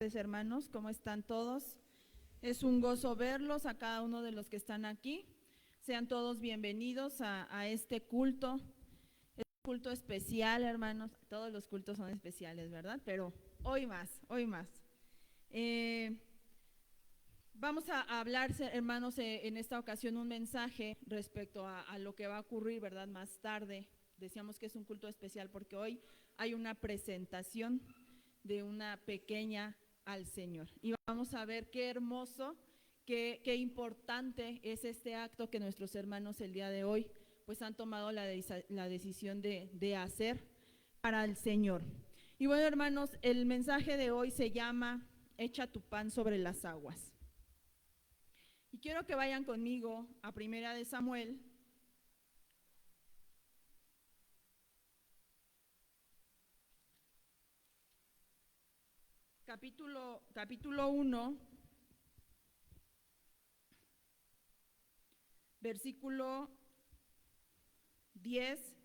Hermanos, ¿cómo están todos? Es un gozo verlos a cada uno de los que están aquí. Sean todos bienvenidos a este culto. Es un culto especial, hermanos. Todos los cultos son especiales, ¿verdad? Pero hoy más, hoy más. Vamos a hablar, hermanos, en esta ocasión un mensaje respecto a lo que va a ocurrir, ¿verdad? Más tarde. Decíamos que es un culto especial porque hoy hay una presentación de una pequeña al Señor. Y vamos a ver qué hermoso, qué importante es este acto que nuestros hermanos el día de hoy pues han tomado la decisión de hacer para el Señor. Y bueno, hermanos, el mensaje de hoy se llama Echa tu pan sobre las aguas. Y quiero que vayan conmigo a Primera de Samuel, capítulo 1, versículo 10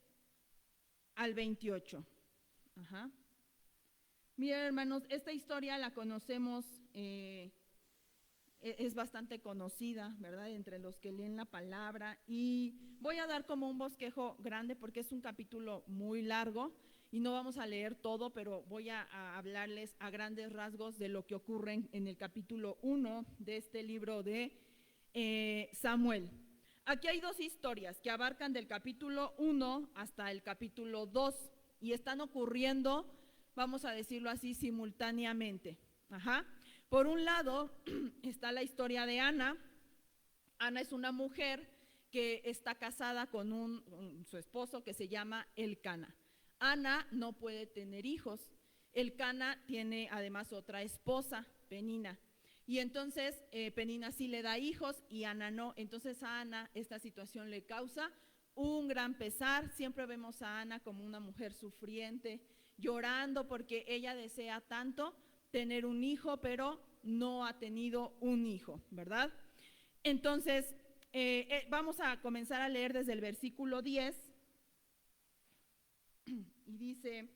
al 28. Ajá. Miren, hermanos, esta historia la conocemos, es bastante conocida, ¿verdad? Entre los que leen la palabra. Y voy a dar como un bosquejo grande porque es un capítulo muy largo y no vamos a leer todo, pero voy a hablarles a grandes rasgos de lo que ocurre en el capítulo 1 de este libro de Samuel. Aquí hay dos historias que abarcan del capítulo 1 hasta el capítulo 2 y están ocurriendo, vamos a decirlo así, simultáneamente. Ajá. Por un lado está la historia de Ana. Ana es una mujer que está casada con su esposo que se llama Elcana. Ana no puede tener hijos. Elcana tiene además otra esposa, Penina. Y entonces Penina sí le da hijos y Ana no. Entonces a Ana esta situación le causa un gran pesar. Siempre vemos a Ana como una mujer sufriente, llorando porque ella desea tanto tener un hijo, pero no ha tenido un hijo, ¿verdad? Entonces, vamos a comenzar a leer desde el versículo 10 y dice: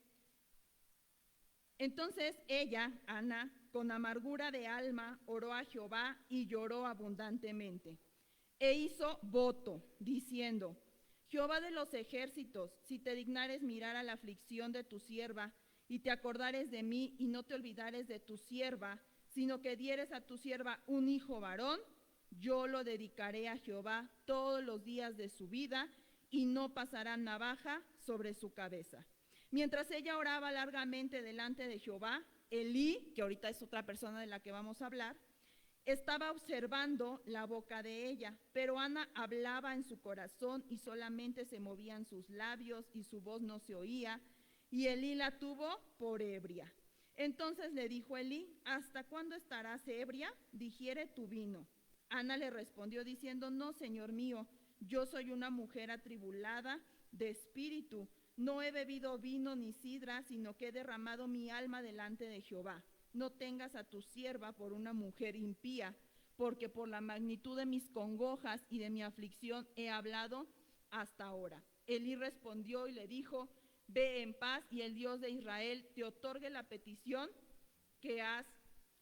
entonces ella, Ana, con amargura de alma, oró a Jehová y lloró abundantemente. E hizo voto, diciendo: Jehová de los ejércitos, si te dignares mirar a la aflicción de tu sierva, y te acordares de mí, y no te olvidares de tu sierva, sino que dieres a tu sierva un hijo varón, yo lo dedicaré a Jehová todos los días de su vida, y no pasará navaja sobre su cabeza. Mientras ella oraba largamente delante de Jehová, Elí, que ahorita es otra persona de la que vamos a hablar, estaba observando la boca de ella, pero Ana hablaba en su corazón y solamente se movían sus labios y su voz no se oía, y Elí la tuvo por ebria. Entonces le dijo Elí: ¿hasta cuándo estarás ebria? Digiere tu vino. Ana le respondió diciendo: no, señor mío, yo soy una mujer atribulada de espíritu. No he bebido vino ni sidra, sino que he derramado mi alma delante de Jehová. No tengas a tu sierva por una mujer impía, porque por la magnitud de mis congojas y de mi aflicción he hablado hasta ahora. Elí respondió y le dijo: ve en paz y el Dios de Israel te otorgue la petición que has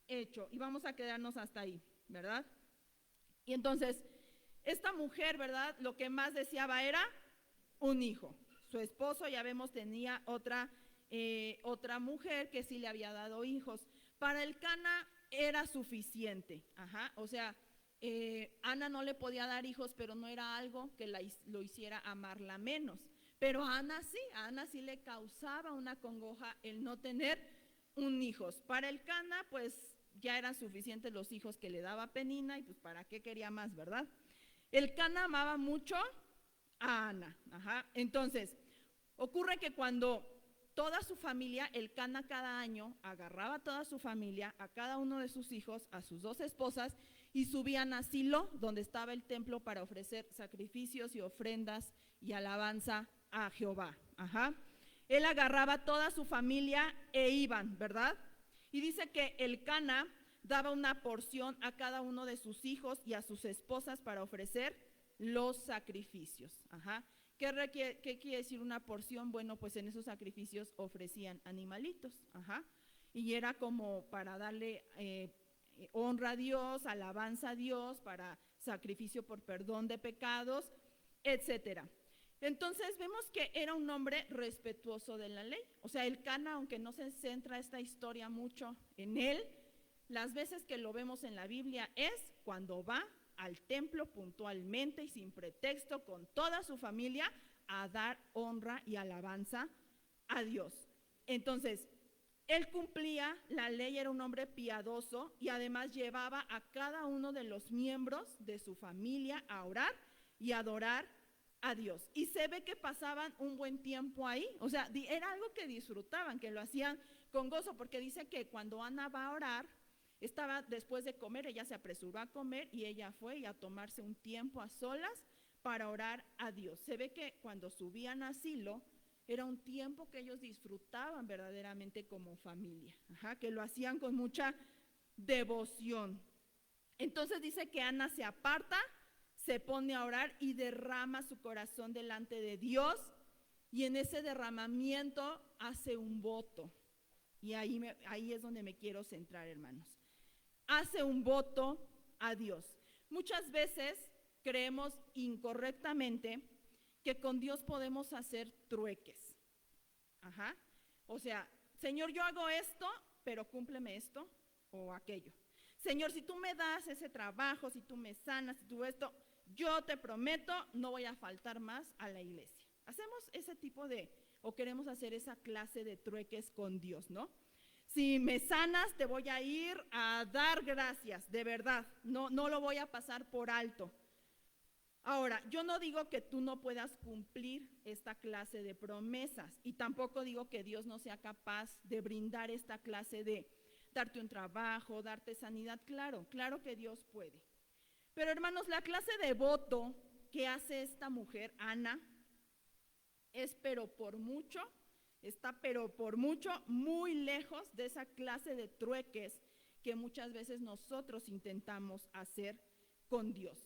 hecho. Y vamos a quedarnos hasta ahí, ¿verdad? Y entonces, esta mujer, ¿verdad? Lo que más deseaba era un hijo. Su esposo, ya vemos, tenía otra mujer que sí le había dado hijos. Para Elcana era suficiente, ajá, o sea, Ana no le podía dar hijos, pero no era algo que lo hiciera amarla menos. Pero a Ana sí le causaba una congoja el no tener un hijo. Para Elcana, pues ya eran suficientes los hijos que le daba Penina y pues para qué quería más, ¿verdad? Elcana amaba mucho a Ana, ajá. Entonces, ocurre que cuando toda su familia, Elcana cada año agarraba a toda su familia, a cada uno de sus hijos, a sus dos esposas, y subían a Silo, donde estaba el templo, para ofrecer sacrificios y ofrendas y alabanza a Jehová. Ajá. Él agarraba a toda su familia e iban, ¿verdad? Y dice que Elcana daba una porción a cada uno de sus hijos y a sus esposas para ofrecer los sacrificios. Ajá. ¿Qué quiere decir una porción? Bueno, pues en esos sacrificios ofrecían animalitos. Ajá. y era como para darle honra a Dios, alabanza a Dios, para sacrificio por perdón de pecados, etcétera. Entonces vemos que era un hombre respetuoso de la ley. O sea, Elcana, aunque no se centra esta historia mucho en él, las veces que lo vemos en la Biblia es cuando va al templo puntualmente y sin pretexto con toda su familia a dar honra y alabanza a Dios. Entonces, él cumplía la ley, era un hombre piadoso y además llevaba a cada uno de los miembros de su familia a orar y adorar a Dios. Y se ve que pasaban un buen tiempo ahí, o sea, era algo que disfrutaban, que lo hacían con gozo, porque dice que cuando Ana va a orar, estaba después de comer, ella se apresuró a comer y ella fue y a tomarse un tiempo a solas para orar a Dios. Se ve que cuando subían a Silo, era un tiempo que ellos disfrutaban verdaderamente como familia, que lo hacían con mucha devoción. Entonces dice que Ana se aparta, se pone a orar y derrama su corazón delante de Dios, y en ese derramamiento hace un voto. Y ahí es donde me quiero centrar, hermanos. Hace un voto a Dios. Muchas veces creemos incorrectamente que con Dios podemos hacer trueques. O sea, Señor, yo hago esto, pero cúmpleme esto o aquello. Señor, si tú me das ese trabajo, si tú me sanas, si tú esto, yo te prometo, no voy a faltar más a la iglesia. Hacemos ese tipo o queremos hacer esa clase de trueques con Dios, ¿no? Si me sanas, te voy a ir a dar gracias, de verdad, no lo voy a pasar por alto. Ahora, yo no digo que tú no puedas cumplir esta clase de promesas, y tampoco digo que Dios no sea capaz de brindar esta clase de darte un trabajo, darte sanidad. Claro que Dios puede. Pero hermanos, la clase de voto que hace esta mujer, Ana, está pero por mucho muy lejos de esa clase de trueques que muchas veces nosotros intentamos hacer con Dios.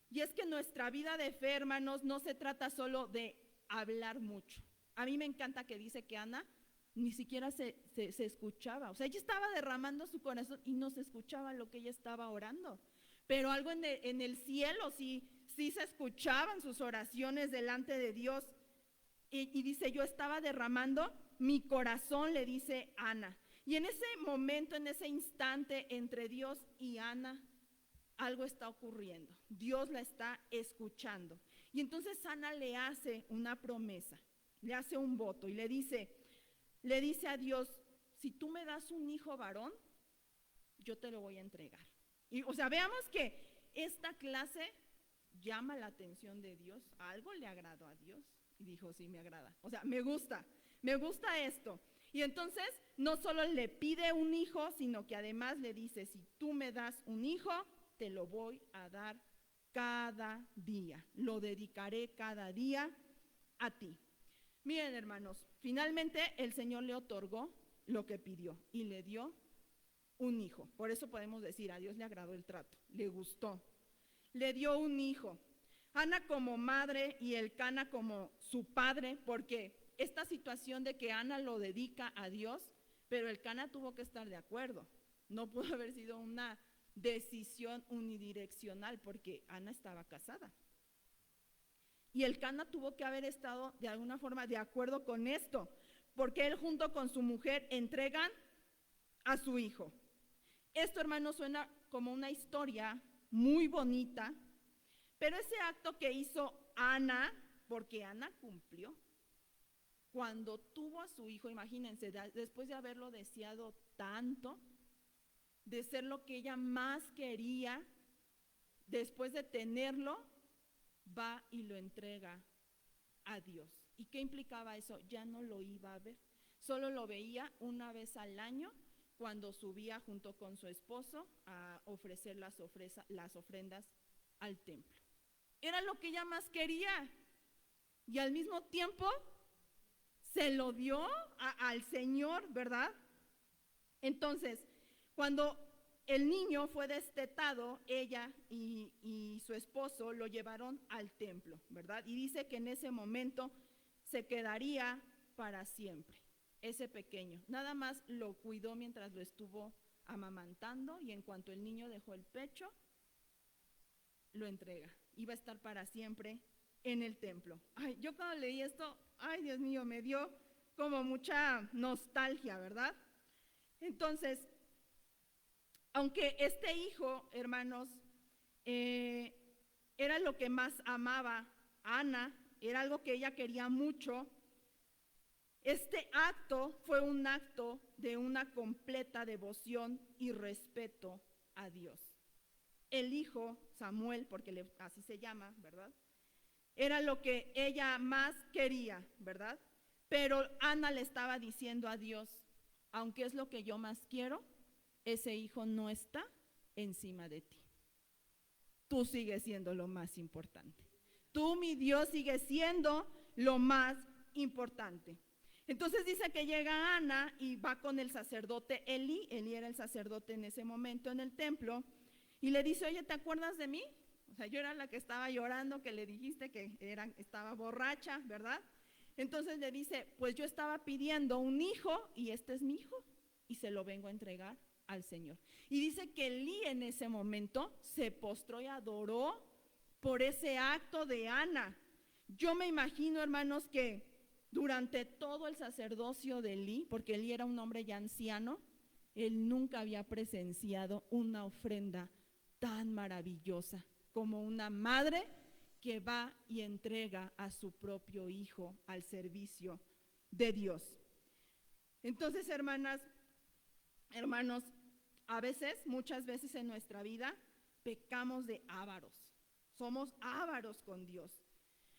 Y es que nuestra vida de fe, hermanos, no se trata solo de hablar mucho. A mí me encanta que dice que Ana ni siquiera se escuchaba. O sea, ella estaba derramando su corazón y no se escuchaba lo que ella estaba orando. Pero algo en el cielo sí se escuchaban sus oraciones delante de Dios. Y dice, yo estaba derramando mi corazón, le dice Ana. Y en ese momento, en ese instante entre Dios y Ana, algo está ocurriendo. Dios la está escuchando. Y entonces Ana le hace una promesa, le hace un voto y le dice a Dios, si tú me das un hijo varón, yo te lo voy a entregar. Y, o sea, veamos que esta clase llama la atención de Dios. Algo le agradó a Dios y dijo, sí, me agrada. O sea, me gusta esto. Y entonces no solo le pide un hijo, sino que además le dice, si tú me das un hijo, te lo voy a dar cada día. Lo dedicaré cada día a ti. Miren, hermanos, finalmente el Señor le otorgó lo que pidió y le dio un hijo. Por eso podemos decir, a Dios le agradó el trato, le gustó. Le dio un hijo. Ana como madre y Elcana como su padre, porque esta situación de que Ana lo dedica a Dios, pero Elcana tuvo que estar de acuerdo. No pudo haber sido una decisión unidireccional porque Ana estaba casada. Y Elcana tuvo que haber estado de alguna forma de acuerdo con esto, porque él junto con su mujer entregan a su hijo. Esto, hermano, suena como una historia muy bonita, pero ese acto que hizo Ana, porque Ana cumplió, cuando tuvo a su hijo, imagínense, después de haberlo deseado tanto, de ser lo que ella más quería, después de tenerlo, va y lo entrega a Dios. ¿Y qué implicaba eso? Ya no lo iba a ver, solo lo veía una vez al año cuando subía junto con su esposo a ofrecer las ofrendas al templo. Era lo que ella más quería y al mismo tiempo se lo dio al Señor, ¿verdad? Entonces, cuando el niño fue destetado, ella y su esposo lo llevaron al templo, ¿verdad? Y dice que en ese momento se quedaría para siempre. ese pequeño. Nada más lo cuidó mientras lo estuvo amamantando y en cuanto el niño dejó el pecho, lo entrega. Iba a estar para siempre en el templo. Ay, yo cuando leí esto, ay Dios mío, me dio como mucha nostalgia, ¿verdad? Entonces, aunque este hijo, hermanos, era lo que más amaba Ana, era algo que ella quería mucho, este acto fue un acto de una completa devoción y respeto a Dios. El hijo, Samuel, porque así se llama, ¿verdad? Era lo que ella más quería, ¿verdad? Pero Ana le estaba diciendo a Dios, aunque es lo que yo más quiero, ese hijo no está encima de ti. Tú sigues siendo lo más importante. Tú, mi Dios, sigues siendo lo más importante. Entonces dice que llega Ana y va con el sacerdote Elí. Elí era el sacerdote en ese momento en el templo. Y le dice, oye, ¿te acuerdas de mí? O sea, yo era la que estaba llorando, que le dijiste que estaba borracha, ¿verdad? Entonces le dice, pues yo estaba pidiendo un hijo y este es mi hijo y se lo vengo a entregar al Señor. Y dice que Elí en ese momento se postró y adoró por ese acto de Ana. Yo me imagino, hermanos, que durante todo el sacerdocio de Elí, porque Elí era un hombre ya anciano, él nunca había presenciado una ofrenda tan maravillosa como una madre que va y entrega a su propio hijo al servicio de Dios. Entonces, hermanas, hermanos, a veces, muchas veces en nuestra vida, pecamos de ávaros. Somos ávaros con Dios.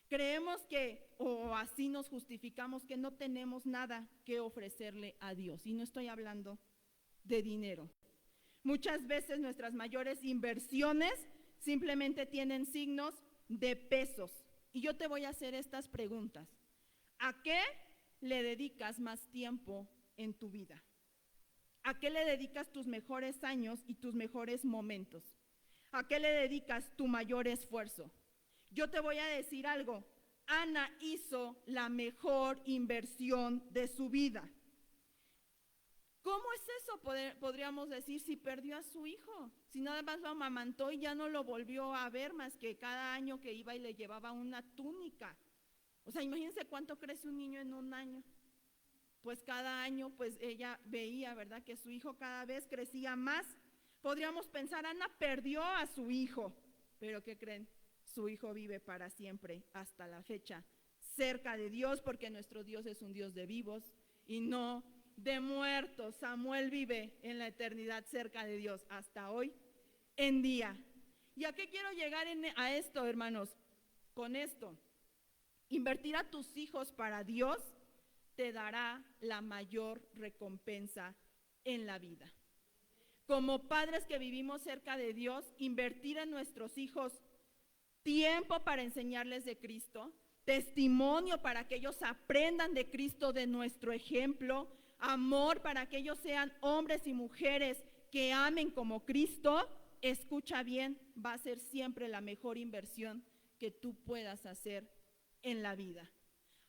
Creemos que, o así nos justificamos, que no tenemos nada que ofrecerle a Dios. Y no estoy hablando de dinero. Muchas veces nuestras mayores inversiones simplemente tienen signos de pesos. Y yo te voy a hacer estas preguntas. ¿A qué le dedicas más tiempo en tu vida? ¿A qué le dedicas tus mejores años y tus mejores momentos? ¿A qué le dedicas tu mayor esfuerzo? Yo te voy a decir algo. Ana hizo la mejor inversión de su vida. ¿Cómo es eso? Podríamos decir, si perdió a su hijo, si nada más lo amamantó y ya no lo volvió a ver más que cada año que iba y le llevaba una túnica. O sea, imagínense cuánto crece un niño en un año. Pues cada año, pues ella veía, ¿verdad?, que su hijo cada vez crecía más. Podríamos pensar, Ana perdió a su hijo, pero ¿qué creen? Su hijo vive para siempre, hasta la fecha, cerca de Dios, porque nuestro Dios es un Dios de vivos y no de muertos. Samuel vive en la eternidad cerca de Dios, hasta hoy en día. ¿Y a qué quiero llegar a esto, hermanos? Con esto, invertir a tus hijos para Dios te dará la mayor recompensa en la vida. Como padres que vivimos cerca de Dios, invertir en nuestros hijos tiempo para enseñarles de Cristo, testimonio para que ellos aprendan de Cristo, de nuestro ejemplo, amor para que ellos sean hombres y mujeres que amen como Cristo, escucha bien, va a ser siempre la mejor inversión que tú puedas hacer en la vida.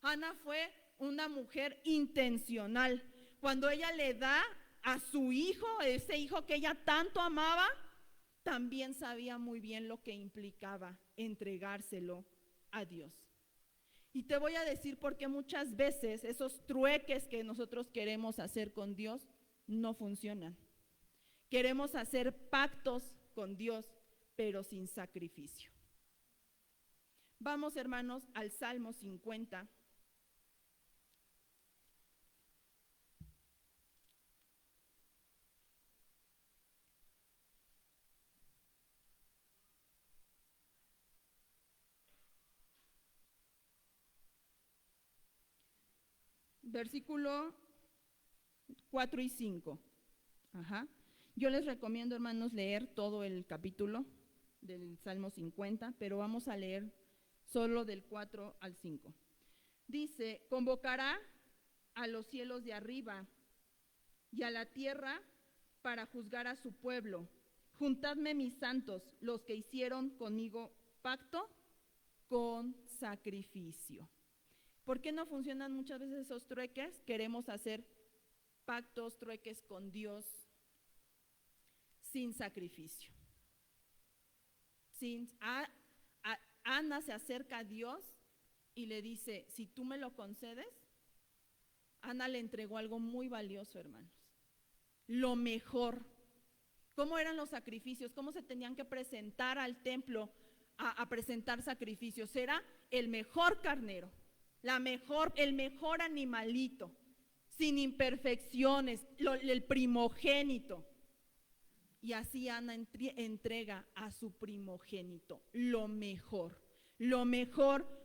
Ana fue una mujer intencional. Cuando ella le da a su hijo, ese hijo que ella tanto amaba, también sabía muy bien lo que implicaba entregárselo a Dios. Y te voy a decir por qué muchas veces esos trueques que nosotros queremos hacer con Dios no funcionan. Queremos hacer pactos con Dios, pero sin sacrificio. Vamos, hermanos, al Salmo 50. Versículo 4 y 5. Yo les recomiendo, hermanos, leer todo el capítulo del Salmo 50, pero vamos a leer solo del 4 al 5. Dice, convocará a los cielos de arriba y a la tierra para juzgar a su pueblo. Juntadme mis santos, los que hicieron conmigo pacto con sacrificio. ¿Por qué no funcionan muchas veces esos trueques? Queremos hacer pactos, trueques con Dios sin sacrificio. Ana se acerca a Dios y le dice, si tú me lo concedes, Ana le entregó algo muy valioso, hermanos. Lo mejor. ¿Cómo eran los sacrificios? ¿Cómo se tenían que presentar al templo a presentar sacrificios? Era el mejor carnero, el mejor animalito, sin imperfecciones, el primogénito. Y así Ana entrega a su primogénito lo mejor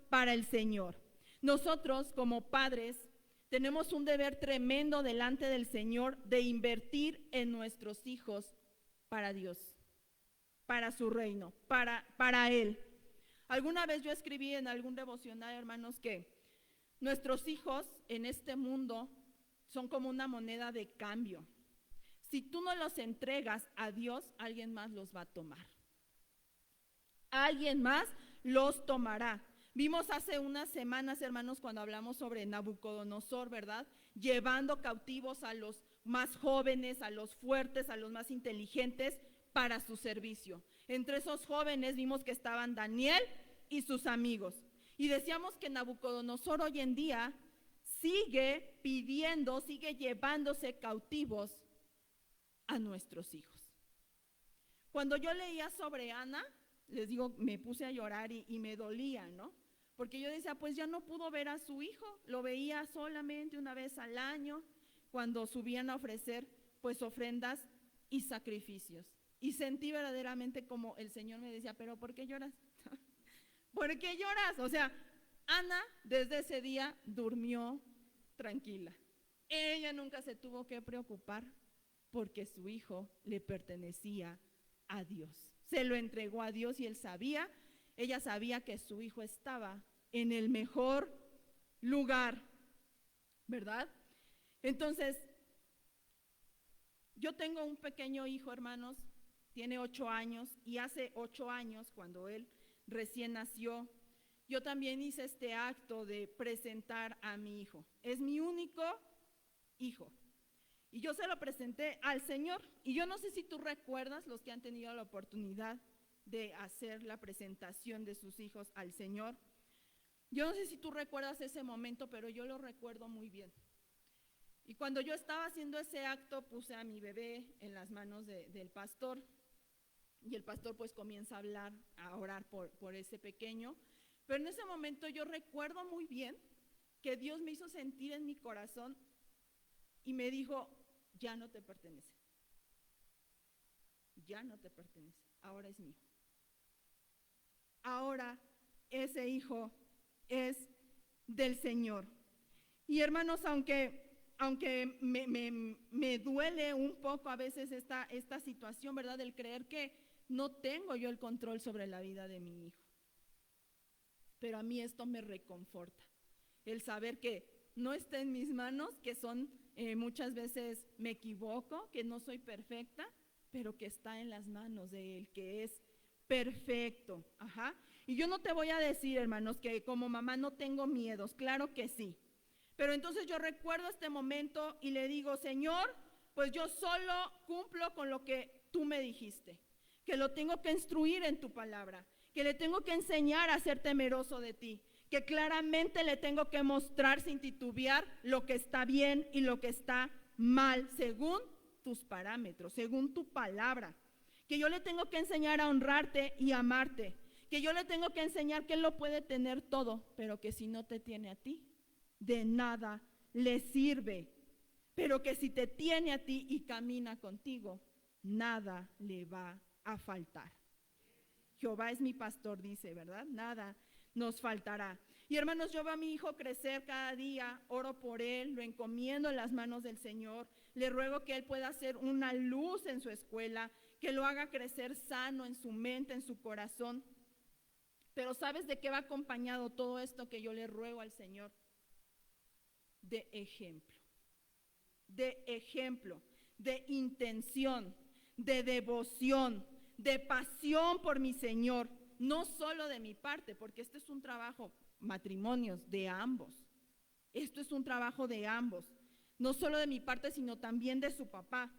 para el Señor. Nosotros como padres tenemos un deber tremendo delante del Señor de invertir en nuestros hijos para Dios, para su reino, para Él. Alguna vez yo escribí en algún devocional, hermanos, que nuestros hijos en este mundo son como una moneda de cambio. Si tú no los entregas a Dios, alguien más los va a tomar. Alguien más los tomará. Vimos hace unas semanas, hermanos, cuando hablamos sobre Nabucodonosor, ¿verdad? Llevando cautivos a los más jóvenes, a los fuertes, a los más inteligentes para su servicio. Entre esos jóvenes vimos que estaban Daniel y sus amigos. Y decíamos que Nabucodonosor hoy en día sigue pidiendo, sigue llevándose cautivos a nuestros hijos. Cuando yo leía sobre Ana, les digo, me puse a llorar y me dolía, ¿no? Porque yo decía, pues ya no pudo ver a su hijo, lo veía solamente una vez al año, cuando subían a ofrecer pues ofrendas y sacrificios. Y sentí verdaderamente como el Señor me decía, pero ¿por qué lloras? ¿Por qué lloras? O sea, Ana desde ese día durmió tranquila. Ella nunca se tuvo que preocupar porque su hijo le pertenecía a Dios. Se lo entregó a Dios y ella sabía que su hijo estaba en el mejor lugar, ¿verdad? Entonces, yo tengo un pequeño hijo, hermanos, tiene 8 años, y hace 8 años, cuando él recién nació, yo también hice este acto de presentar a mi hijo. Es mi único hijo. Y yo se lo presenté al Señor. Y yo no sé si tú recuerdas, los que han tenido la oportunidad de hacer la presentación de sus hijos al Señor. Yo no sé si tú recuerdas ese momento, pero yo lo recuerdo muy bien. Y cuando yo estaba haciendo ese acto, puse a mi bebé en las manos del pastor. Y el pastor pues comienza a hablar, a orar por ese pequeño. Pero en ese momento yo recuerdo muy bien que Dios me hizo sentir en mi corazón y me dijo, ya no te pertenece. Ya no te pertenece, ahora es mío. Ahora ese hijo es del Señor. Y hermanos, aunque me duele un poco a veces esta situación, ¿verdad? Del creer que no tengo yo el control sobre la vida de mi hijo. Pero a mí esto me reconforta. El saber que no está en mis manos, que son muchas veces me equivoco, que no soy perfecta, pero que está en las manos de Él, que es perfecto. Ajá. Y yo no te voy a decir, hermanos, que como mamá no tengo miedos, claro que sí. Pero entonces yo recuerdo este momento y le digo, Señor, pues yo solo cumplo con lo que tú me dijiste, que lo tengo que instruir en tu palabra, que le tengo que enseñar a ser temeroso de ti, que claramente le tengo que mostrar sin titubear lo que está bien y lo que está mal, según tus parámetros, según tu palabra, que yo le tengo que enseñar a honrarte y amarte, que yo le tengo que enseñar que Él lo puede tener todo, pero que si no te tiene a ti, de nada le sirve, pero que si te tiene a ti y camina contigo, nada le va a faltar. Jehová es mi pastor, dice, ¿verdad? Nada nos faltará. Y hermanos, yo veo a mi hijo crecer cada día, oro por él, lo encomiendo en las manos del Señor, le ruego que él pueda ser una luz en su escuela, que lo haga crecer sano en su mente, en su corazón. Pero ¿sabes de qué va acompañado todo esto que yo le ruego al Señor? De ejemplo, de intención, de devoción, de pasión por mi Señor, no solo de mi parte, porque este es un trabajo, matrimonios, de ambos. Esto es un trabajo de ambos, no solo de mi parte, sino también de su papá.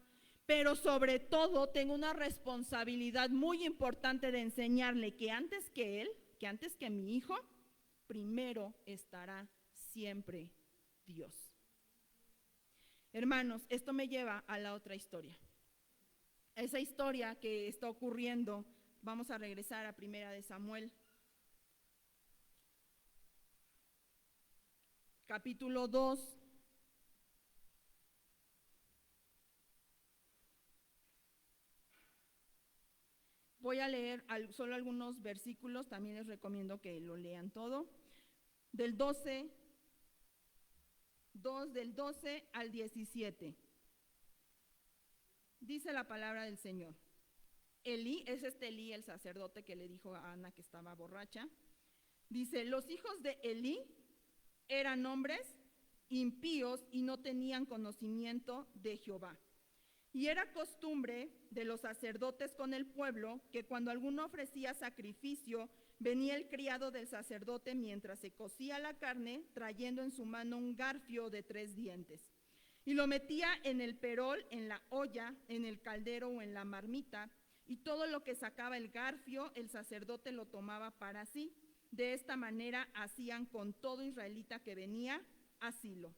Pero sobre todo tengo una responsabilidad muy importante de enseñarle que antes que él, que antes que mi hijo, primero estará siempre Dios. Hermanos, esto me lleva a la otra historia. Esa historia que está ocurriendo, vamos a regresar a 1 Samuel, capítulo 2. Voy a leer solo algunos versículos, también les recomiendo que lo lean todo. Del 12 al 17. Dice la palabra del Señor. Elí, es Elí, el sacerdote que le dijo a Ana que estaba borracha. Dice, los hijos de Elí eran hombres impíos y no tenían conocimiento de Jehová. Y era costumbre de los sacerdotes con el pueblo que cuando alguno ofrecía sacrificio, venía el criado del sacerdote mientras se cocía la carne, trayendo en su mano un garfio de 3 dientes. Y lo metía en el perol, en la olla, en el caldero o en la marmita, y todo lo que sacaba el garfio, el sacerdote lo tomaba para sí. De esta manera hacían con todo israelita que venía a Silo.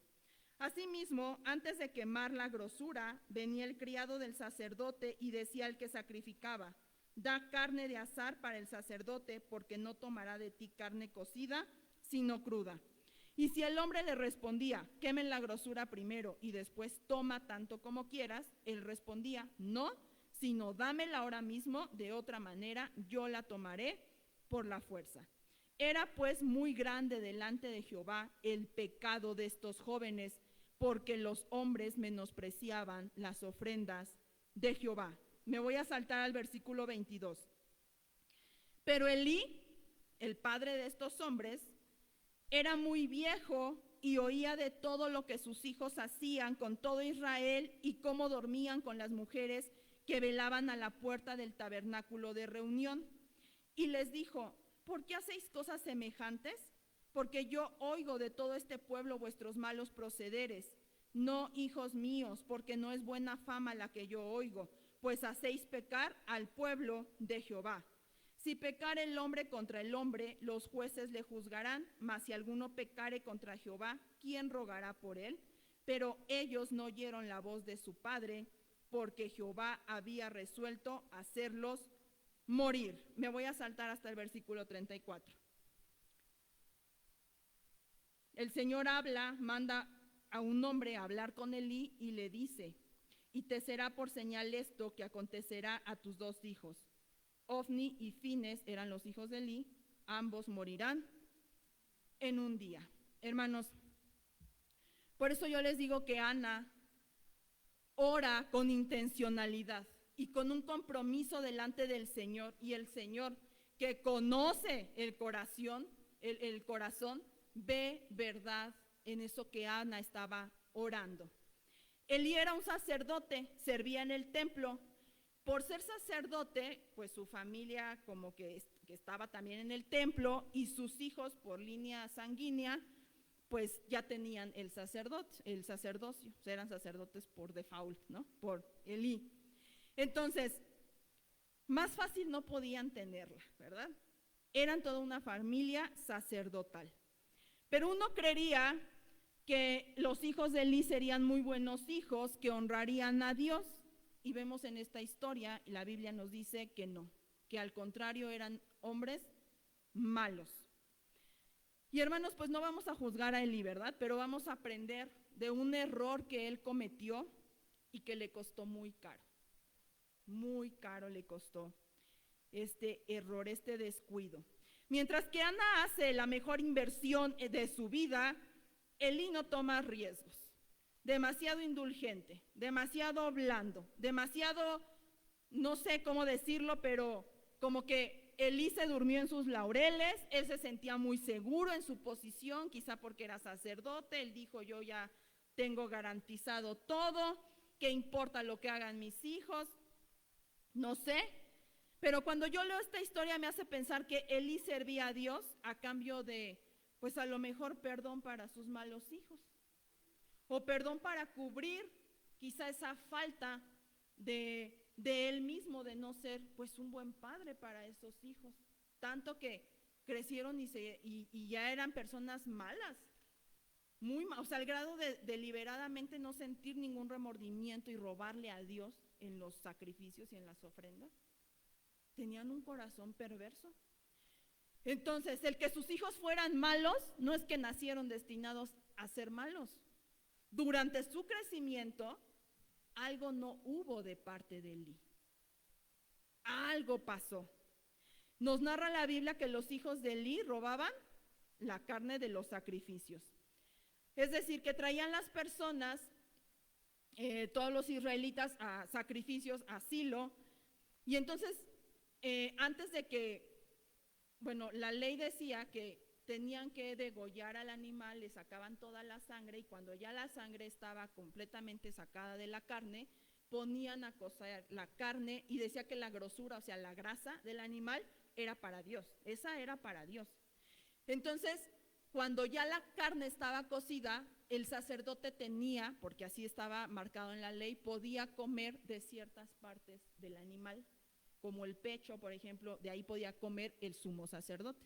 Asimismo, antes de quemar la grosura, venía el criado del sacerdote y decía al que sacrificaba, da carne de asar para el sacerdote, porque no tomará de ti carne cocida, sino cruda. Y si el hombre le respondía, quemen la grosura primero y después toma tanto como quieras, él respondía, no, sino dámela ahora mismo, de otra manera yo la tomaré por la fuerza. Era pues muy grande delante de Jehová el pecado de estos jóvenes, porque los hombres menospreciaban las ofrendas de Jehová. Me voy a saltar al versículo 22. Pero Elí, el padre de estos hombres, era muy viejo y oía de todo lo que sus hijos hacían con todo Israel y cómo dormían con las mujeres que velaban a la puerta del tabernáculo de reunión. Y les dijo, ¿por qué hacéis cosas semejantes? Porque yo oigo de todo este pueblo vuestros malos procederes. No, hijos míos, porque no es buena fama la que yo oigo, pues hacéis pecar al pueblo de Jehová. Si pecare el hombre contra el hombre, los jueces le juzgarán, mas si alguno pecare contra Jehová, ¿quién rogará por él? Pero ellos no oyeron la voz de su padre, porque Jehová había resuelto hacerlos morir. Me voy a saltar hasta el versículo 34. El Señor manda a un hombre a hablar con Elí y le dice, y te será por señal esto que acontecerá a tus 2 hijos. Ofni y Fines eran los hijos de Elí, ambos morirán en un día. Hermanos, por eso yo les digo que Ana ora con intencionalidad y con un compromiso delante del Señor, y el Señor, que conoce el corazón, ve verdad en eso que Ana estaba orando. Elí era un sacerdote, servía en el templo. Por ser sacerdote, pues su familia como que estaba también en el templo, y sus hijos por línea sanguínea, pues ya tenían el sacerdocio, o sea, eran sacerdotes por default, ¿no? Por Elí. Entonces, más fácil no podían tenerla, ¿verdad? Eran toda una familia sacerdotal. Pero uno creería que los hijos de Elí serían muy buenos hijos, que honrarían a Dios. Y vemos en esta historia, la Biblia nos dice que no, que al contrario eran hombres malos. Y hermanos, pues no vamos a juzgar a Elí, ¿verdad? Pero vamos a aprender de un error que él cometió y que le costó muy caro. Muy caro le costó este error, este descuido. Mientras que Ana hace la mejor inversión de su vida, Elí no toma riesgos. Demasiado indulgente, demasiado blando, demasiado, no sé cómo decirlo, pero como que Elí se durmió en sus laureles. Él se sentía muy seguro en su posición, quizá porque era sacerdote. Él dijo, yo ya tengo garantizado todo, ¿qué importa lo que hagan mis hijos? No sé, pero cuando yo leo esta historia me hace pensar que Elí servía a Dios a cambio de pues a lo mejor perdón para sus malos hijos, o perdón para cubrir quizá esa falta de él mismo, de no ser pues un buen padre para esos hijos, tanto que crecieron y ya eran personas malas, o sea, al grado de deliberadamente no sentir ningún remordimiento y robarle a Dios en los sacrificios y en las ofrendas. Tenían un corazón perverso. Entonces, el que sus hijos fueran malos no es que nacieron destinados a ser malos. Durante su crecimiento, algo no hubo de parte de Elí. Algo pasó. Nos narra la Biblia que los hijos de Elí robaban la carne de los sacrificios. Es decir, que traían las personas, todos los israelitas, a sacrificios, a Silo, y entonces, antes de que, bueno, la ley decía que tenían que degollar al animal, le sacaban toda la sangre, y cuando ya la sangre estaba completamente sacada de la carne, ponían a cocer la carne, y decía que la grosura, o sea, la grasa del animal, era para Dios, esa era para Dios. Entonces, cuando ya la carne estaba cocida, el sacerdote tenía, porque así estaba marcado en la ley, podía comer de ciertas partes del animal, como el pecho, por ejemplo, de ahí podía comer el sumo sacerdote.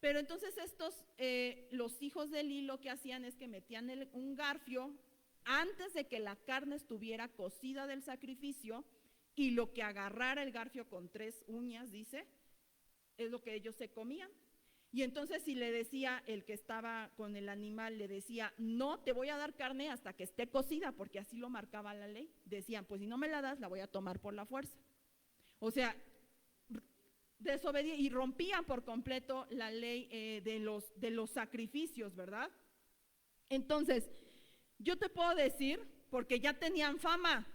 Pero entonces los hijos de Elí lo que hacían es que metían un garfio antes de que la carne estuviera cocida del sacrificio, y lo que agarrara el garfio con 3 uñas, dice, es lo que ellos se comían. Y entonces si le decía el que estaba con el animal, le decía, no te voy a dar carne hasta que esté cocida, porque así lo marcaba la ley. Decían, pues si no me la das, la voy a tomar por la fuerza. O sea, desobedían y rompían por completo la ley de los sacrificios, ¿verdad? Entonces, yo te puedo decir, porque ya tenían fama,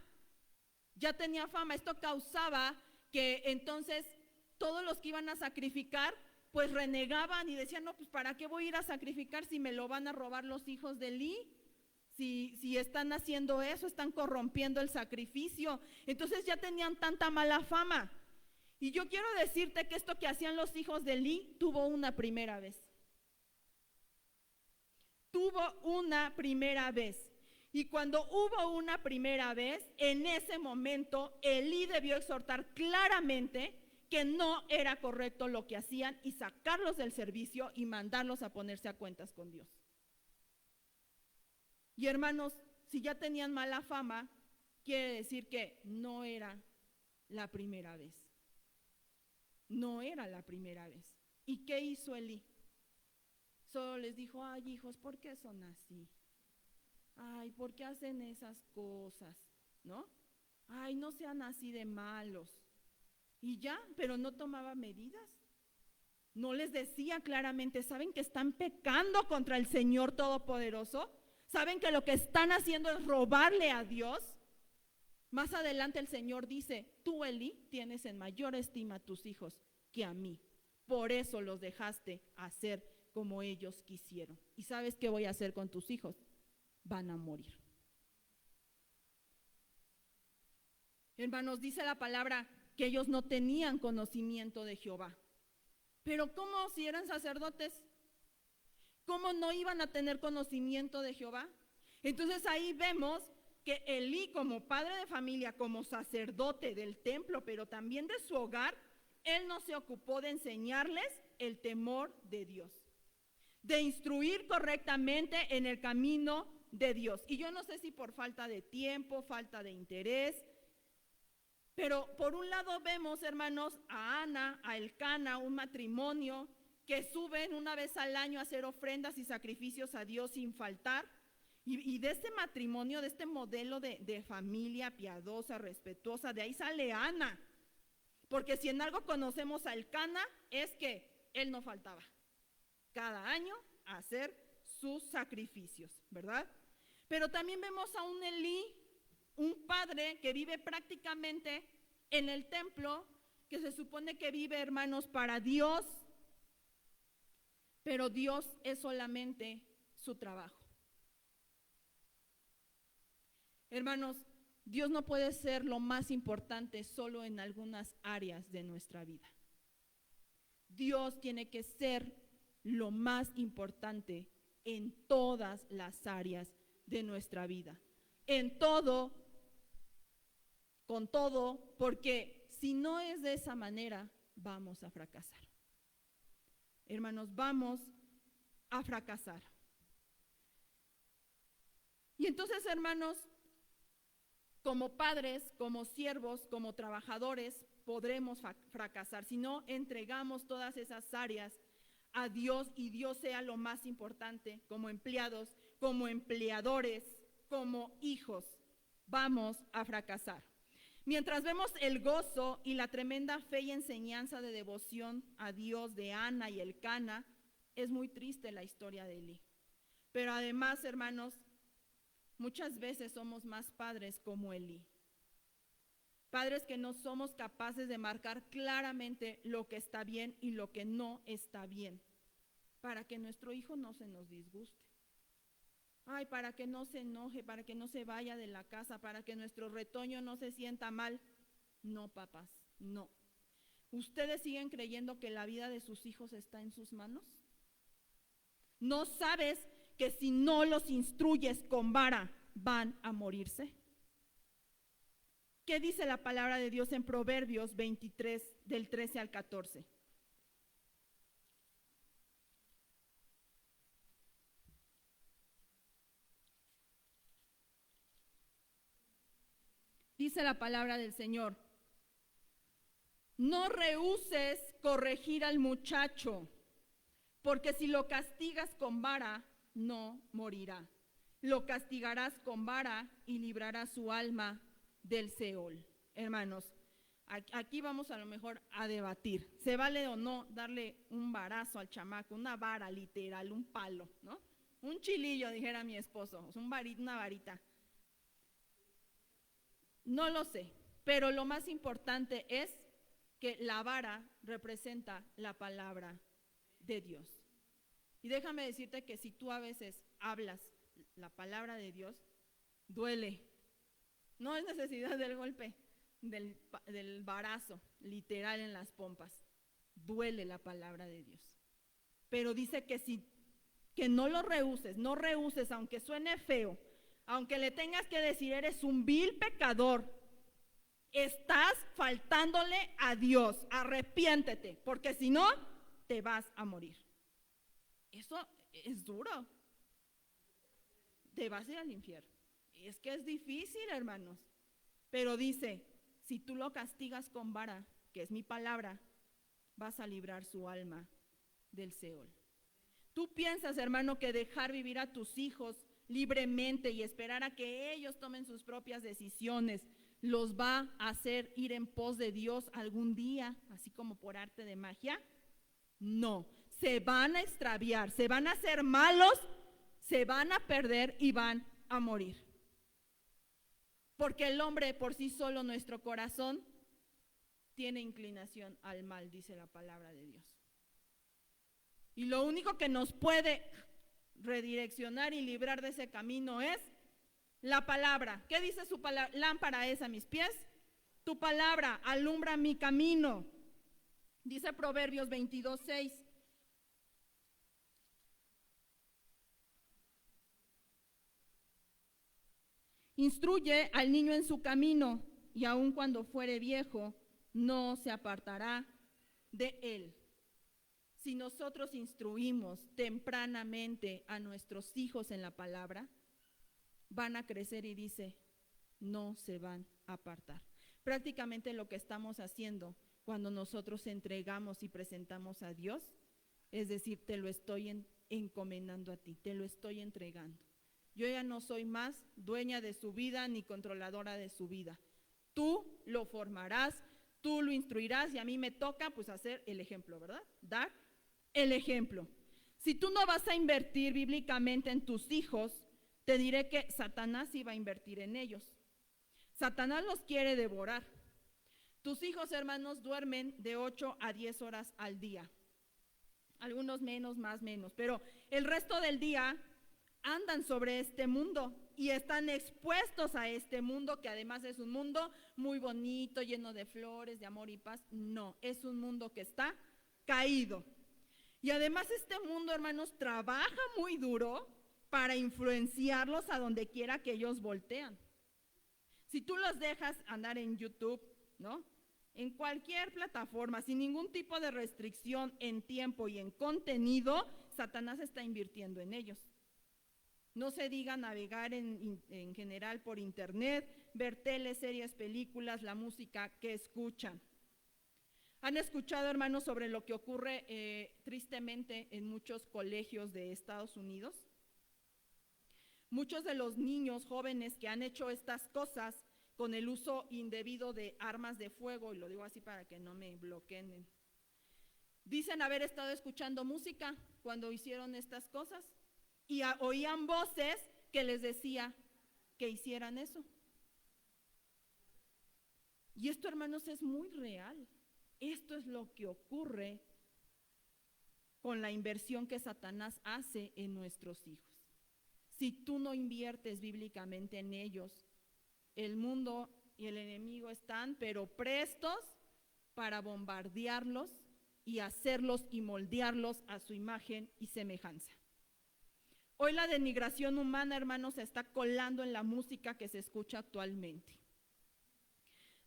esto causaba que entonces todos los que iban a sacrificar, pues renegaban y decían, no, pues ¿para qué voy a ir a sacrificar si me lo van a robar los hijos de Elí? Si están haciendo eso, están corrompiendo el sacrificio. Entonces ya tenían tanta mala fama. Y yo quiero decirte que esto que hacían los hijos de Elí tuvo una primera vez. Tuvo una primera vez. Y cuando hubo una primera vez, en ese momento Elí debió exhortar claramente que no era correcto lo que hacían y sacarlos del servicio y mandarlos a ponerse a cuentas con Dios. Y hermanos, si ya tenían mala fama, quiere decir que no era la primera vez. No era la primera vez. ¿Y qué hizo Elí? Solo les dijo, ay hijos, ¿por qué son así? Ay, ¿por qué hacen esas cosas? ¿No? Ay, no sean así de malos. Y ya, pero no tomaba medidas. No les decía claramente, ¿saben que están pecando contra el Señor Todopoderoso? ¿Saben que lo que están haciendo es robarle a Dios? Más adelante el Señor dice, tú, Elí, tienes en mayor estima a tus hijos que a mí. Por eso los dejaste hacer como ellos quisieron. ¿Y sabes qué voy a hacer con tus hijos? Van a morir. Hermanos, dice la palabra que ellos no tenían conocimiento de Jehová. Pero ¿cómo si eran sacerdotes? ¿Cómo no iban a tener conocimiento de Jehová? Entonces ahí vemos que Elí, como padre de familia, como sacerdote del templo, pero también de su hogar, él no se ocupó de enseñarles el temor de Dios, de instruir correctamente en el camino de Dios. Y yo no sé si por falta de tiempo, falta de interés, pero por un lado vemos, hermanos, a Ana, a Elcana, un matrimonio que suben una vez al año a hacer ofrendas y sacrificios a Dios sin faltar. Y de este matrimonio, de este modelo de familia piadosa, respetuosa, de ahí sale Ana. Porque si en algo conocemos a Elcana, es que él no faltaba cada año a hacer sus sacrificios, ¿verdad? Pero también vemos a un Elí, un padre que vive prácticamente en el templo, que se supone que vive, hermanos, para Dios, pero Dios es solamente su trabajo. Hermanos, Dios no puede ser lo más importante solo en algunas áreas de nuestra vida. Dios tiene que ser lo más importante en todas las áreas de nuestra vida. En todo, con todo, porque si no es de esa manera, vamos a fracasar. Hermanos, vamos a fracasar. Y entonces, hermanos, como padres, como siervos, como trabajadores, podremos fracasar si no entregamos todas esas áreas a Dios y Dios sea lo más importante, como empleados, como empleadores, como hijos. Vamos a fracasar. Mientras vemos el gozo y la tremenda fe y enseñanza de devoción a Dios de Ana y Elcana, es muy triste la historia de Elí. Pero además, hermanos, muchas veces somos más padres como Elí. Padres que no somos capaces de marcar claramente lo que está bien y lo que no está bien, para que nuestro hijo no se nos disguste. Ay, para que no se enoje, para que no se vaya de la casa, para que nuestro retoño no se sienta mal. No, papás, no. ¿Ustedes siguen creyendo que la vida de sus hijos está en sus manos? ¿No sabes que si no los instruyes con vara van a morirse? ¿Qué dice la palabra de Dios en Proverbios 23, del 13 al 14? Dice la palabra del Señor: no rehúses corregir al muchacho, porque si lo castigas con vara, no morirá. Lo castigarás con vara y librarás su alma del Seol. Hermanos, aquí vamos a lo mejor a debatir. ¿Se vale o no darle un varazo al chamaco? Una vara literal, un palo, ¿no? Un chilillo, dijera mi esposo, una varita. No lo sé, pero lo más importante es que la vara representa la palabra de Dios. Y déjame decirte que si tú a veces hablas la palabra de Dios, duele. No es necesidad del golpe, del varazo, literal en las pompas. Duele la palabra de Dios. Pero dice que no lo rehuses, no rehuses, aunque suene feo, aunque le tengas que decir eres un vil pecador, estás faltándole a Dios, arrepiéntete, porque si no, te vas a morir. Eso es duro. Te vas a ir al infierno. Es que es difícil, hermanos. Pero dice, si tú lo castigas con vara, que es mi palabra, vas a librar su alma del Seol. Tú piensas, hermano, que dejar vivir a tus hijos libremente y esperar a que ellos tomen sus propias decisiones los va a hacer ir en pos de Dios algún día, así como por arte de magia? No, se van a extraviar, se van a hacer malos, se van a perder y van a morir. Porque el hombre por sí solo, nuestro corazón, tiene inclinación al mal, dice la palabra de Dios. Y lo único que nos puede redireccionar y librar de ese camino es la palabra. ¿Qué dice su palabra? Lámpara es a mis pies, tu palabra alumbra mi camino. Dice Proverbios 22:6. Instruye al niño en su camino, y aun cuando fuere viejo, no se apartará de él. Si nosotros instruimos tempranamente a nuestros hijos en la palabra, van a crecer y dice, no se van a apartar. Prácticamente lo que estamos haciendo cuando nosotros entregamos y presentamos a Dios, es decir, te lo estoy encomendando a ti, te lo estoy entregando. Yo ya no soy más dueña de su vida ni controladora de su vida. Tú lo formarás, tú lo instruirás y a mí me toca pues hacer el ejemplo, ¿verdad? Dar el ejemplo. Si tú no vas a invertir bíblicamente en tus hijos, te diré que Satanás iba a invertir en ellos. Satanás los quiere devorar. Tus hijos, hermanos, duermen de 8 a 10 horas al día. Algunos menos, más menos, pero el resto del día andan sobre este mundo y están expuestos a este mundo, que además es un mundo muy bonito, lleno de flores, de amor y paz. No, es un mundo que está caído. Y además este mundo, hermanos, trabaja muy duro para influenciarlos a donde quiera que ellos voltean. Si tú los dejas andar en YouTube, ¿no? En cualquier plataforma, sin ningún tipo de restricción en tiempo y en contenido, Satanás está invirtiendo en ellos. No se diga navegar en general por internet, ver teleseries, películas, la música que escuchan. ¿Han escuchado, hermanos, sobre lo que ocurre tristemente en muchos colegios de Estados Unidos? Muchos de los niños jóvenes que han hecho estas cosas con el uso indebido de armas de fuego, y lo digo así para que no me bloqueen, dicen haber estado escuchando música cuando hicieron estas cosas y oían voces que les decía que hicieran eso. Y esto, hermanos, es muy real. Esto es lo que ocurre con la inversión que Satanás hace en nuestros hijos. Si tú no inviertes bíblicamente en ellos, el mundo y el enemigo están, pero prestos para bombardearlos y hacerlos y moldearlos a su imagen y semejanza. Hoy la denigración humana, hermanos, se está colando en la música que se escucha actualmente.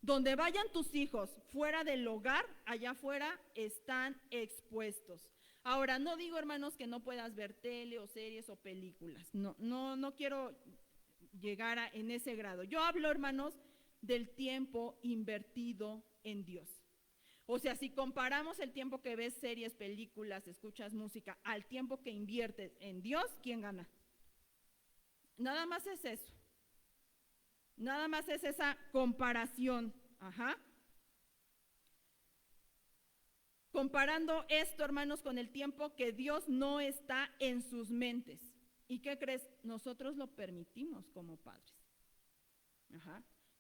Donde vayan tus hijos fuera del hogar, allá afuera están expuestos. Ahora, no digo, hermanos, que no puedas ver tele o series o películas. No quiero llegar en ese grado. Yo hablo, hermanos, del tiempo invertido en Dios. O sea, si comparamos el tiempo que ves series, películas, escuchas música, al tiempo que inviertes en Dios, ¿quién gana? Nada más es eso. Nada más es esa comparación. Comparando esto, hermanos, con el tiempo que Dios no está en sus mentes. ¿Y qué crees? Nosotros lo permitimos como padres.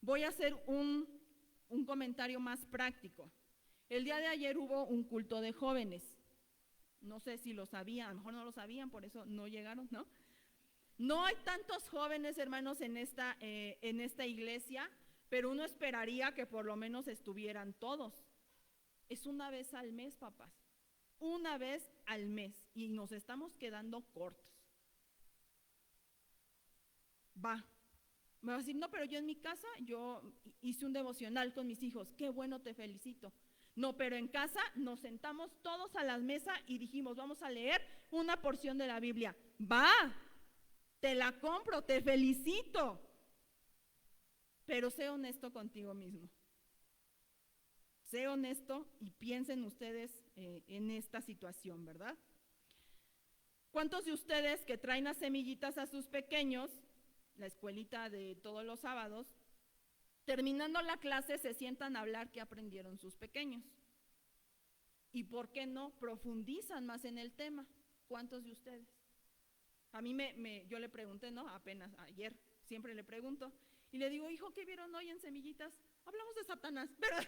Voy a hacer un comentario más práctico. El día de ayer hubo un culto de jóvenes. No sé si lo sabían, a lo mejor no lo sabían, por eso no llegaron, ¿no? No hay tantos jóvenes, hermanos, en esta iglesia, pero uno esperaría que por lo menos estuvieran todos. Es una vez al mes, papás. Una vez al mes. Y nos estamos quedando cortos. Me va a decir, no, pero yo en mi casa, yo hice un devocional con mis hijos. Qué bueno, te felicito. No, pero en casa nos sentamos todos a la mesa y dijimos, vamos a leer una porción de la Biblia. Te la compro, te felicito. Pero sé honesto contigo mismo. Sé honesto y piensen ustedes en esta situación, ¿verdad? ¿Cuántos de ustedes que traen las semillitas a sus pequeños, la escuelita de todos los sábados, terminando la clase se sientan a hablar qué aprendieron sus pequeños? ¿Y por qué no profundizan más en el tema? ¿Cuántos de ustedes? A mí yo le pregunté, ¿no? Apenas ayer, siempre le pregunto, y le digo, hijo, ¿qué vieron hoy en Semillitas? Hablamos de Satanás, pero así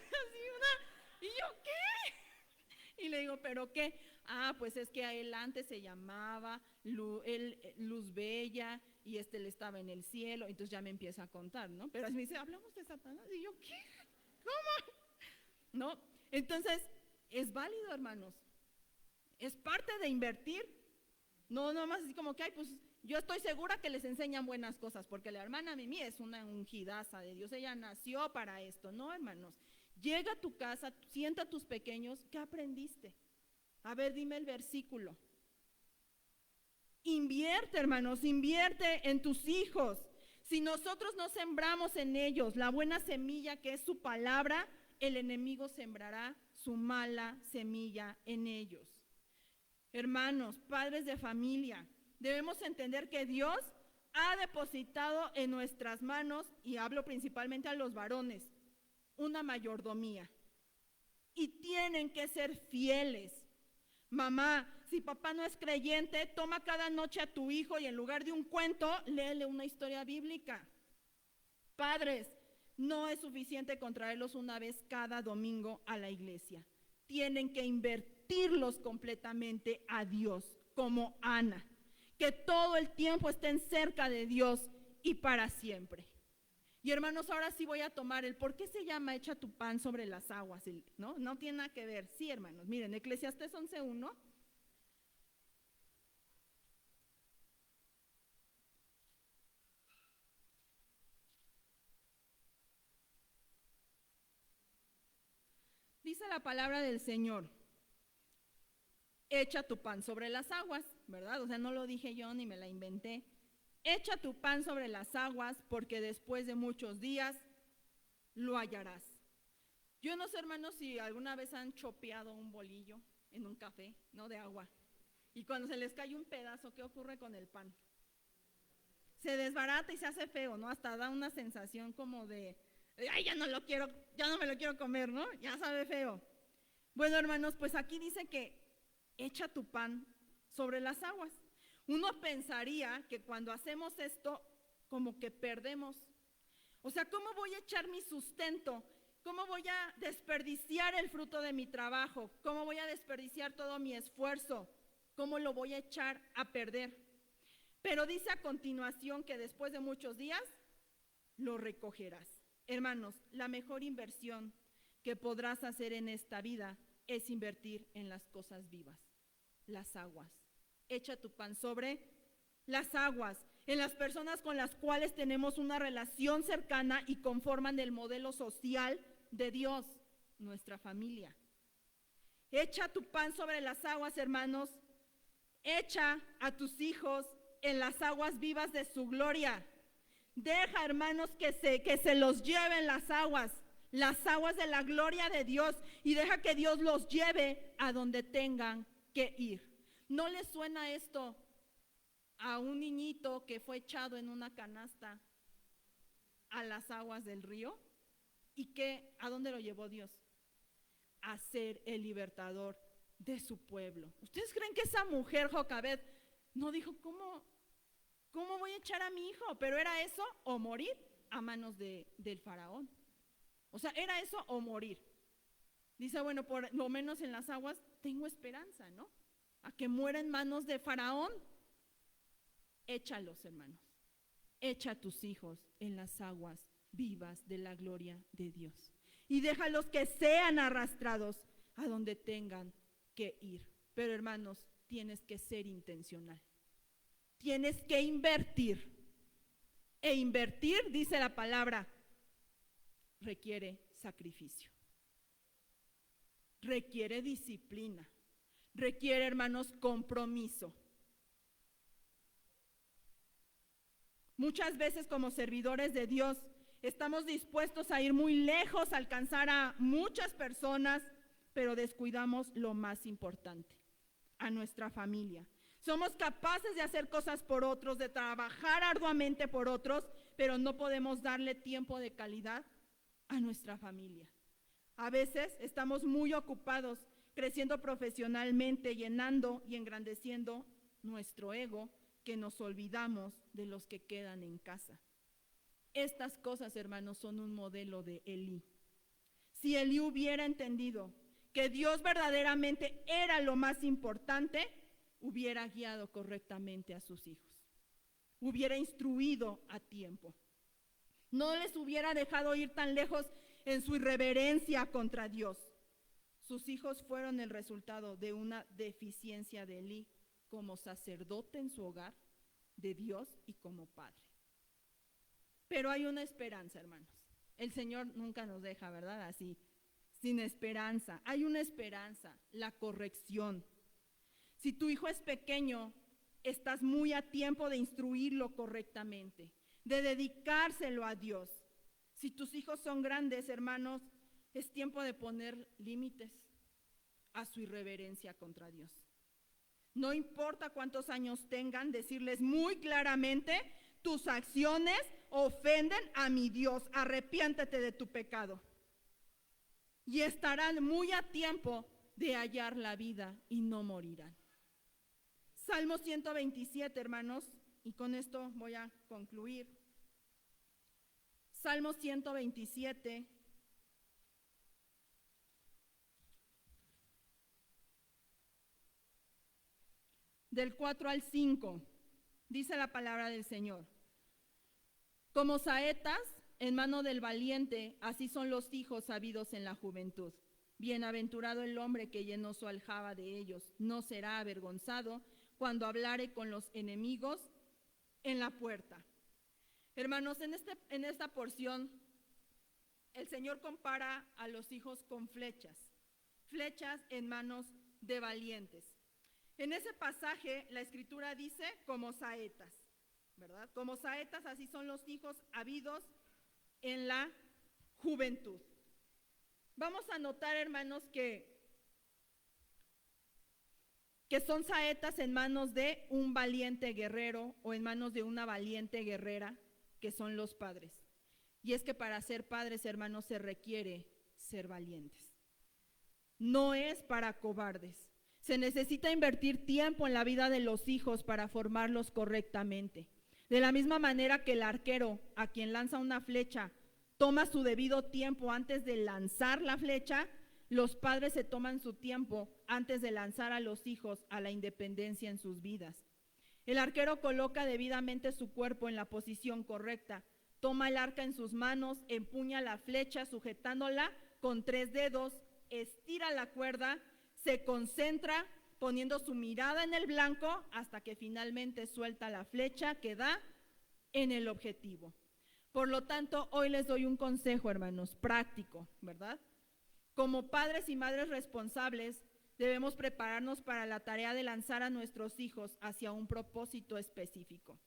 ¿y yo qué? Y le digo, ¿pero qué? Pues es que a él antes se llamaba Luz Bella, y él estaba en el cielo, entonces ya me empieza a contar, ¿no? Pero así me dice, ¿hablamos de Satanás? Y yo, ¿qué? ¿Cómo? ¿No? Entonces, es válido, hermanos. Es parte de invertir. No, nomás así como que, pues yo estoy segura que les enseñan buenas cosas, porque la hermana Mimi es una ungidaza de Dios, ella nació para esto. No, hermanos, llega a tu casa, sienta a tus pequeños, ¿qué aprendiste? A ver, dime el versículo. Invierte, hermanos, invierte en tus hijos. Si nosotros no sembramos en ellos la buena semilla que es su palabra, el enemigo sembrará su mala semilla en ellos. Hermanos, padres de familia, debemos entender que Dios ha depositado en nuestras manos, y hablo principalmente a los varones, una mayordomía. Y tienen que ser fieles. Mamá, si papá no es creyente, toma cada noche a tu hijo y en lugar de un cuento, léele una historia bíblica. Padres, no es suficiente con traerlos una vez cada domingo a la iglesia. Tienen que invertirlos completamente a Dios, como Ana. Que todo el tiempo estén cerca de Dios y para siempre. Y hermanos, ahora sí voy a tomar el ¿por qué se llama echa tu pan sobre las aguas? No tiene nada que ver. Sí, hermanos, miren, Eclesiastés 11:1 dice la palabra del Señor, echa tu pan sobre las aguas, ¿verdad? O sea, no lo dije yo ni me la inventé. Echa tu pan sobre las aguas, porque después de muchos días lo hallarás. Yo no sé, hermanos, si alguna vez han chopeado un bolillo en un café, ¿no? De agua. Y cuando se les cae un pedazo, ¿qué ocurre con el pan? Se desbarata y se hace feo, ¿no? Hasta da una sensación como de, ay, ya no lo quiero, ya no me lo quiero comer, ¿no? Ya sabe feo. Bueno, hermanos, pues aquí dice que echa tu pan sobre las aguas. Uno pensaría que cuando hacemos esto, como que perdemos. O sea, ¿cómo voy a echar mi sustento? ¿Cómo voy a desperdiciar el fruto de mi trabajo? ¿Cómo voy a desperdiciar todo mi esfuerzo? ¿Cómo lo voy a echar a perder? Pero dice a continuación que después de muchos días lo recogerás. Hermanos, la mejor inversión que podrás hacer en esta vida es invertir en las cosas vivas, las aguas. Echa tu pan sobre las aguas, en las personas con las cuales tenemos una relación cercana y conforman el modelo social de Dios, nuestra familia. Echa tu pan sobre las aguas, hermanos. Echa a tus hijos en las aguas vivas de su gloria. Deja, hermanos, que se los lleven las aguas de la gloria de Dios, y deja que Dios los lleve a donde tengan que ir. ¿No les suena esto a un niñito que fue echado en una canasta a las aguas del río? ¿Y a dónde lo llevó Dios? A ser el libertador de su pueblo. ¿Ustedes creen que esa mujer Jocabed no dijo, ¿cómo voy a echar a mi hijo? Pero era eso o morir a manos del faraón. O sea, era eso o morir. Dice, bueno, por lo menos en las aguas tengo esperanza, ¿no? A que muera en manos de faraón. Échalos, hermanos. Echa a tus hijos en las aguas vivas de la gloria de Dios. Y déjalos que sean arrastrados a donde tengan que ir. Pero, hermanos, tienes que ser intencional. Tienes que invertir. E invertir, dice la palabra, requiere sacrificio. Requiere disciplina. Requiere, hermanos, compromiso. Muchas veces como servidores de Dios estamos dispuestos a ir muy lejos, a alcanzar a muchas personas, pero descuidamos lo más importante, a nuestra familia. Somos capaces de hacer cosas por otros, de trabajar arduamente por otros, pero no podemos darle tiempo de calidad a nuestra familia. A veces estamos muy ocupados creciendo profesionalmente, llenando y engrandeciendo nuestro ego, que nos olvidamos de los que quedan en casa. Estas cosas, hermanos, son un modelo de Elí. Si Elí hubiera entendido que Dios verdaderamente era lo más importante, hubiera guiado correctamente a sus hijos, hubiera instruido a tiempo, no les hubiera dejado ir tan lejos en su irreverencia contra Dios. Sus hijos fueron el resultado de una deficiencia de Elí como sacerdote en su hogar de Dios y como padre. Pero hay una esperanza, hermanos. El Señor nunca nos deja, ¿verdad? Así, sin esperanza. Hay una esperanza, la corrección. Si tu hijo es pequeño, estás muy a tiempo de instruirlo correctamente, de dedicárselo a Dios. Si tus hijos son grandes, hermanos, es tiempo de poner límites a su irreverencia contra Dios. No importa cuántos años tengan, decirles muy claramente, tus acciones ofenden a mi Dios, arrepiéntete de tu pecado. Y estarán muy a tiempo de hallar la vida y no morirán. Salmo 127, hermanos, y con esto voy a concluir. Salmo 127. Del 4 al 5, dice la palabra del Señor. Como saetas en mano del valiente, así son los hijos sabidos en la juventud. Bienaventurado el hombre que llenó su aljaba de ellos, no será avergonzado cuando hablare con los enemigos en la puerta. Hermanos, en esta porción, el Señor compara a los hijos con flechas. flechas en manos de valientes. En ese pasaje la Escritura dice como saetas, ¿verdad? Como saetas, así son los hijos habidos en la juventud. Vamos a notar, hermanos, que son saetas en manos de un valiente guerrero o en manos de una valiente guerrera, que son los padres. Y es que para ser padres, hermanos, se requiere ser valientes. No es para cobardes. Se necesita invertir tiempo en la vida de los hijos para formarlos correctamente. De la misma manera que el arquero, a quien lanza una flecha, toma su debido tiempo antes de lanzar la flecha, los padres se toman su tiempo antes de lanzar a los hijos a la independencia en sus vidas. El arquero coloca debidamente su cuerpo en la posición correcta, toma el arca en sus manos, empuña la flecha sujetándola con 3 dedos, estira la cuerda, se concentra poniendo su mirada en el blanco hasta que finalmente suelta la flecha que da en el objetivo. Por lo tanto, hoy les doy un consejo, hermanos, práctico, ¿verdad? Como padres y madres responsables, debemos prepararnos para la tarea de lanzar a nuestros hijos hacia un propósito específico.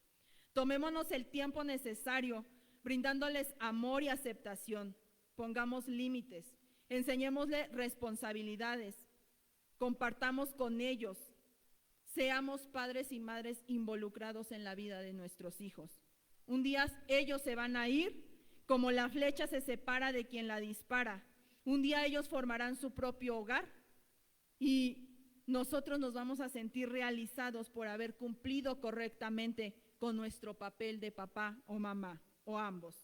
Tomémonos el tiempo necesario, brindándoles amor y aceptación. Pongamos límites, enseñémosles responsabilidades, compartamos con ellos, seamos padres y madres involucrados en la vida de nuestros hijos. Un día ellos se van a ir como la flecha se separa de quien la dispara. Un día ellos formarán su propio hogar y nosotros nos vamos a sentir realizados por haber cumplido correctamente con nuestro papel de papá o mamá o ambos.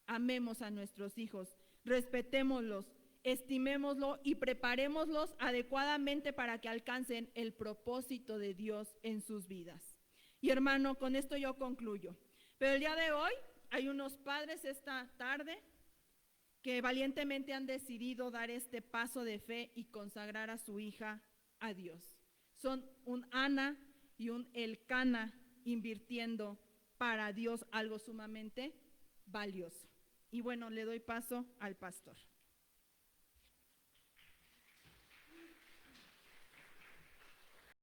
Amemos a nuestros hijos, respetémoslos, estimémoslos y preparémoslos adecuadamente para que alcancen el propósito de Dios en sus vidas. Y hermano, con esto yo concluyo. Pero el día de hoy hay unos padres esta tarde que valientemente han decidido dar este paso de fe y consagrar a su hija a Dios. Son un Ana y un Elcana invirtiendo para Dios algo sumamente valioso. Y bueno, le doy paso al pastor.